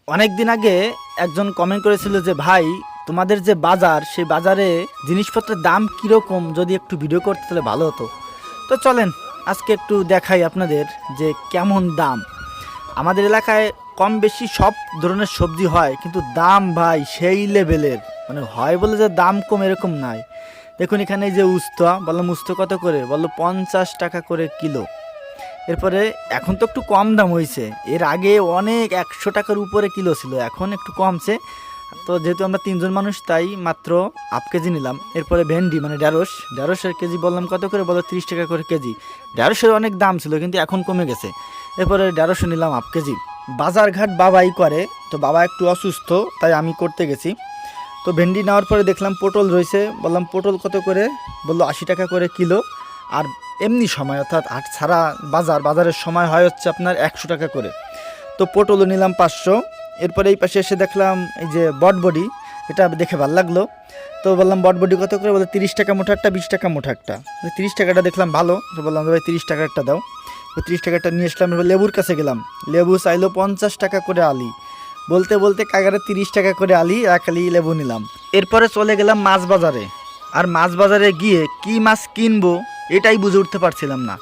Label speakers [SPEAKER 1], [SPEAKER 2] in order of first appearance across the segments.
[SPEAKER 1] অনেক দিন আগে একজন কমেন্ট করেছিল যে ভাই তোমাদের যে বাজার সেই বাজারে জিনিসপত্রের দাম কীরকম, যদি একটু ভিডিও করতে তাহলে ভালো হতো। তো চলেন আজকে একটু দেখাই আপনাদের যে কেমন দাম। আমাদের এলাকায় কম বেশি সব ধরনের সবজি হয়, কিন্তু দাম ভাই সেই লেভেলের, মানে হয় বলে যে দাম কম এরকম নাই। দেখুন এখানে এই যে উস্তা, বললাম উস্তা কত করে, বললো 50 টাকা করে কিলো। এরপরে এখন তো একটু কম দাম হয়েছে, এর আগে অনেক 100 টাকার উপরে কিলো ছিল, এখন একটু কমছে। তো যেহেতু আমরা 3জন মানুষ তাই মাত্র হাফ কেজি নিলাম। এরপরে ভেন্ডি মানে ঢেঁড়সের কেজি বললাম কত করে, বলো 30 টাকা করে কেজি। ঢেঁড়সের অনেক দাম ছিল কিন্তু এখন কমে গেছে। এরপরে ঢেঁড়স নিলাম হাফ কেজি। বাজারঘাট বাবাই করে, তো বাবা একটু অসুস্থ তাই আমি করতে গেছি। তো ভেন্ডি নেওয়ার পরে দেখলাম পটল রয়েছে, বললাম পটল কত করে, বললো 80 টাকা করে কিলো। আর এমনি সময় অর্থাৎ হাট ছাড়া বাজারের সময় হয় হচ্ছে আপনার 100 টাকা করে। তো পটলও নিলাম 500। এরপরে এই পাশে এসে দেখলাম এই যে বটবডি, এটা দেখে ভালো লাগলো। তো বললাম বটবডি কত করে, বলে 30 টাকা মুঠা একটা, 20 টাকা মুঠা একটা। 30 টাকাটা দেখলাম ভালো, তো বললাম ভাই 30 টাকা একটা দাও। তো 30 টাকাটা নিয়ে আসলাম। এবার লেবুর কাছে গেলাম, লেবু চাইলো 50 টাকা করে আলি। বলতে বলতে কাগারে 30 টাকা করে আলি, এক আলি লেবু নিলাম। এরপরে চলে গেলাম মাছ বাজারে। আর মাছ বাজারে গিয়ে কি মাছ কিনবো এটাই বুঝে উঠতে পারছিলাম না।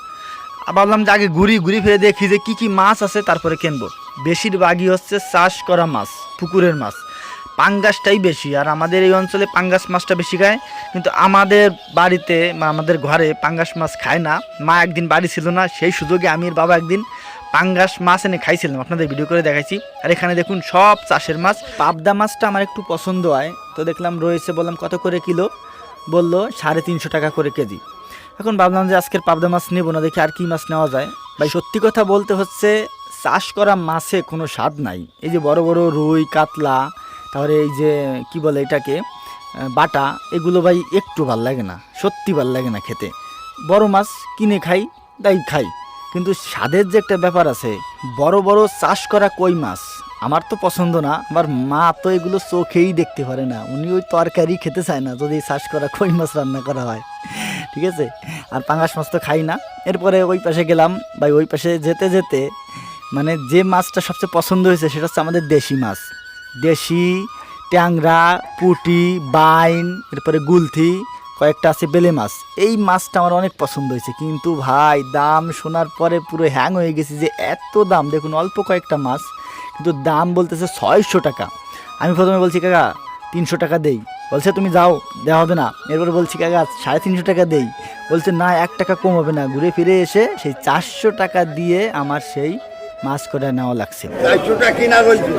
[SPEAKER 1] ভাবলাম যে আগে ঘুরি ফিরে দেখি যে কি মাছ আছে, তারপরে কিনবো। বেশিরভাগই হচ্ছে চাষ করা মাছ, পুকুরের মাছ, পাঙ্গাসটাই বেশি। আর আমাদের এই অঞ্চলে পাঙ্গাস মাছটা বেশি খায়, কিন্তু আমাদের বাড়িতে বা আমাদের ঘরে পাঙ্গাস মাছ খায় না। মা একদিন বাড়ি ছিল না, সেই সুযোগে আমি আর বাবা একদিন পাঙ্গাস মাছ এনে খাইছিলাম, আপনাদের ভিডিও করে দেখাইছি। আর এখানে দেখুন সব চাষের মাছ। পাবদা মাছটা আমার একটু পছন্দ হয়, তো দেখলাম রয়েছে, বললাম কত করে কিলো, বললো 350 টাকা করে কেজি। এখন ভাবলাম যে আজকের পাবদা মাছ নেবো না, দেখি আর কি মাছ নেওয়া যায়। ভাই সত্যি কথা বলতে হচ্ছে চাষ করা মাছে কোনো স্বাদ নাই। এই যে বড় বড় রুই কাতলা, তারপরে এই যে কি বলে এটাকে বাটা, এগুলো ভাই একটু ভাল লাগে না, সত্যি ভাল লাগে না খেতে। বড় মাছ কিনে খাই, তাই খাই, কিন্তু স্বাদের যে একটা ব্যাপার আছে, বড় বড় চাষ করা কই মাছ আমার তো পছন্দ না। আমার মা তো এগুলো চোখেই দেখতে পারে না, উনি ওই তরকারি খেতে চায় না যদি চাষ করা কই মাছ রান্না করা হয়, ঠিক আছে। আর পাঙ্গাস মাছ তো খাই না। এরপরে ওই পাশে গেলাম ভাই, ওই পাশে যেতে যেতে মানে যে মাছটা সবচেয়ে পছন্দ হয়েছে সেটা হচ্ছে আমাদের দেশি মাছ। দেশি ট্যাংরা, পুঁটি, বাইন, এরপরে গুলথি, কয়েকটা আছে বেলে মাছ। এই মাছটা আমার অনেক পছন্দ হয়েছে, কিন্তু ভাই দাম শোনার পরে পুরো হ্যাং হয়ে গেছি যে এত দাম। দেখুন অল্প কয়েকটা মাছ, কিন্তু দাম বলতেছে 600 টাকা। আমি প্রথমে বলছি কাকা 300 টাকা দেই, বলছে তুমি যাও, দেওয়া হবে না। এরপরে বলছি কাকা 350 টাকা দেই, বলছে না 1 টাকা কম হবে না। ঘুরে ফিরে এসে সেই 400 টাকা দিয়ে আমার সেই মাছ করে নেওয়া লাগছে।
[SPEAKER 2] 400 টাকা কিনা বলছি।